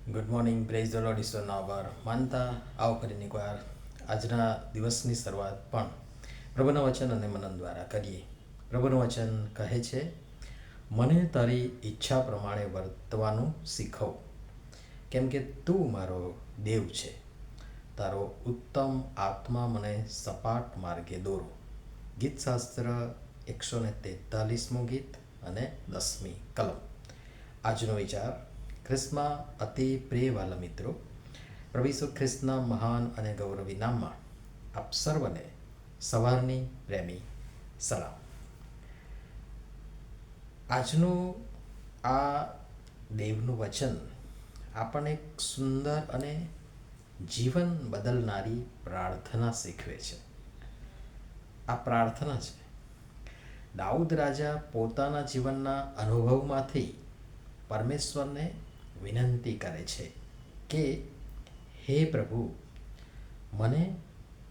Good morning, praise the Lord, ઈશ્વરનો આભાર માનતા આવો કરીને એકવાર આજના દિવસની શરૂઆત પણ પ્રભુના વચન અને મનન દ્વારા કરીએ. પ્રભુનું વચન કહે છે, મને તારી ઈચ્છા પ્રમાણે વર્તવાનું શીખવ, કેમ કે તું મારો દેવ છે. તારો ઉત્તમ આત્મા મને સપાટ માર્ગે દોરો. ગીતશાસ્ત્ર 143મું ગીત અને 10મી કલમ. આજનો વિચાર. ખ્રિસ્તમાં અતિ પ્રિય વાલા મિત્રો, પ્રભુ ઈસુ ખ્રિસ્તના મહાન અને ગૌરવી નામમાં આપ સર્વને સવારની પ્રેમી સલામ. આજનું આ દેવનું વચન આપણને એક સુંદર અને જીવન બદલનારી પ્રાર્થના શીખવે છે. આ પ્રાર્થના છે. દાઉદ રાજા પોતાના જીવનના અનુભવમાંથી પરમેશ્વરને વિનંતી કરે છે કે હે પ્રભુ, મને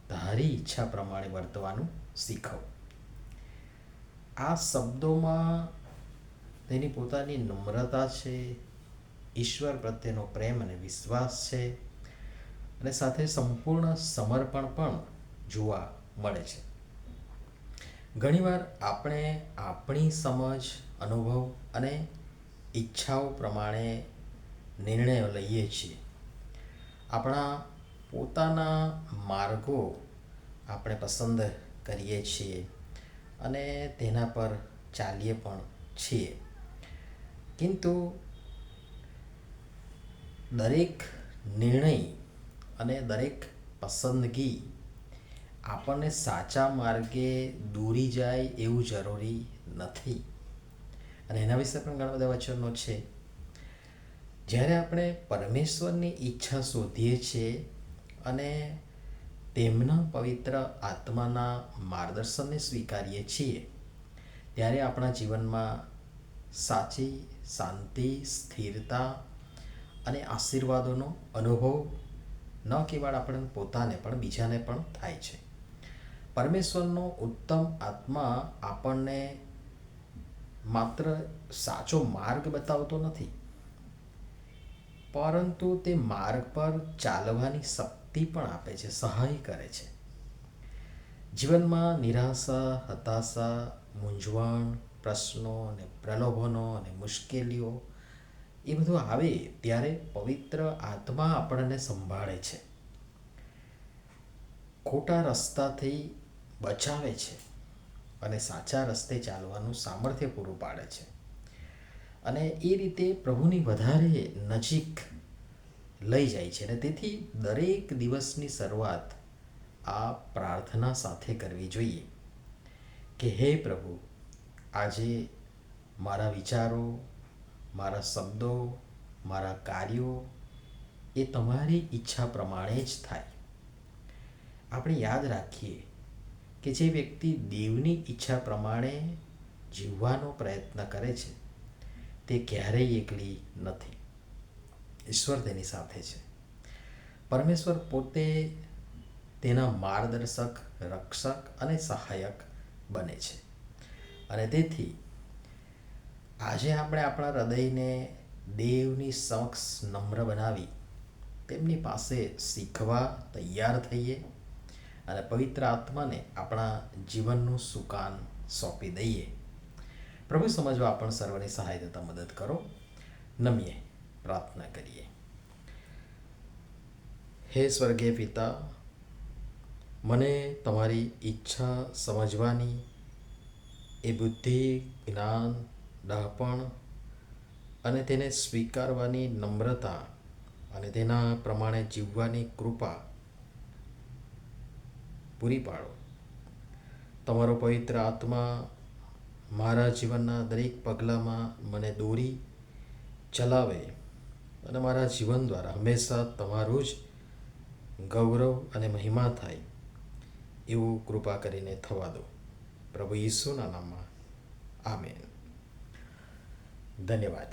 તારી ઈચ્છા પ્રમાણે વર્તવાનું શીખવ. આ શબ્દોમાં તેની પોતાની નમ્રતા છે, ઈશ્વર પ્રત્યેનો પ્રેમ અને વિશ્વાસ છે, અને સાથે સંપૂર્ણ સમર્પણ પણ જોવા મળે છે. ઘણીવાર આપણે આપણી સમજ, અનુભવ અને ઈચ્છાઓ પ્રમાણે નિર્ણયો લઈએ છીએ. આપણા પોતાના માર્ગો આપણે પસંદ કરીએ છીએ અને તેના પર ચાલીએ પણ છીએ. કિંતુ દરેક નિર્ણય અને દરેક પસંદગી આપણને સાચા માર્ગે દોરી જાય એવું જરૂરી નથી. અને એના વિશે પણ ઘણા બધા વચનો છે. જ્યારે આપણે પરમેશ્વરની ઈચ્છા શોધીએ છીએ અને તેમના પવિત્ર આત્માના માર્ગદર્શનને સ્વીકારીએ છીએ, ત્યારે આપણા જીવનમાં સાચી શાંતિ, સ્થિરતા અને આશીર્વાદોનો અનુભવ ન કેવળ આપણે પોતાને પણ બીજાને પણ થાય છે. પરમેશ્વરનો ઉત્તમ આત્મા આપણને માત્ર સાચો માર્ગ બતાવતો નથી, પરંતુ તે માર્ગ પર ચાલવાની શક્તિ પણ આપે છે, સહાય કરે છે. જીવનમાં નિરાશા, હતાશા, મૂંઝવણ, પ્રશ્નો અને પ્રલોભનો અને મુશ્કેલીઓ એ બધું આવે ત્યારે પવિત્ર આત્મા આપણને સંભાળે છે, ખોટા રસ્તાથી બચાવે છે અને સાચા રસ્તે ચાલવાનું સામર્થ્ય પૂરું પાડે છે. અને એ રીતે પ્રભુની વધારે નજીક લઈ જાય છે. અને તેથી દરેક દિવસની શરૂઆત આ પ્રાર્થના સાથે કરવી જોઈએ કે હે પ્રભુ, આજે મારા વિચારો, મારા શબ્દો, મારા કાર્યો એ તમારી ઈચ્છા પ્રમાણે જ થાય. આપણે યાદ રાખીએ કે જે વ્યક્તિ દેવની ઈચ્છા પ્રમાણે જીવવાનો પ્રયત્ન કરે છે તે ક્યારેય એકલી નથી. ઈશ્વર તેની સાથે છે. પરમેશ્વર પોતે તેના માર્ગદર્શક, રક્ષક અને સહાયક બને છે. અને તેથી આજે આપણે આપણા હૃદયને દેવની સમક્ષ નમ્ર બનાવી તેમની પાસે શીખવા તૈયાર થઈએ અને પવિત્ર આત્માને આપણા જીવનનું સુકાન સોંપી દઈએ. પ્રભુ સમજવા આપણ સર્વની સહાય થતા મદદ કરો. નમીએ પ્રાર્થના કરીએ. હે સ્વર્ગીય પિતા, મને તમારી ઈચ્છા સમજવાની એ બુદ્ધિ, જ્ઞાન, ડહાપણ અને તેને સ્વીકારવાની નમ્રતા અને તેના પ્રમાણે જીવવાની કૃપા પૂરી પાડો. તમારો પવિત્ર આત્મા મારા જીવનના દરેક પગલામાં મને દોરી ચલાવે અને મારા જીવન દ્વારા હંમેશા તમારું જ ગૌરવ અને મહિમા થાય એવું કૃપા કરીને થવા દો. પ્રભુ ઈસુના નામમાં આમેન. ધન્યવાદ.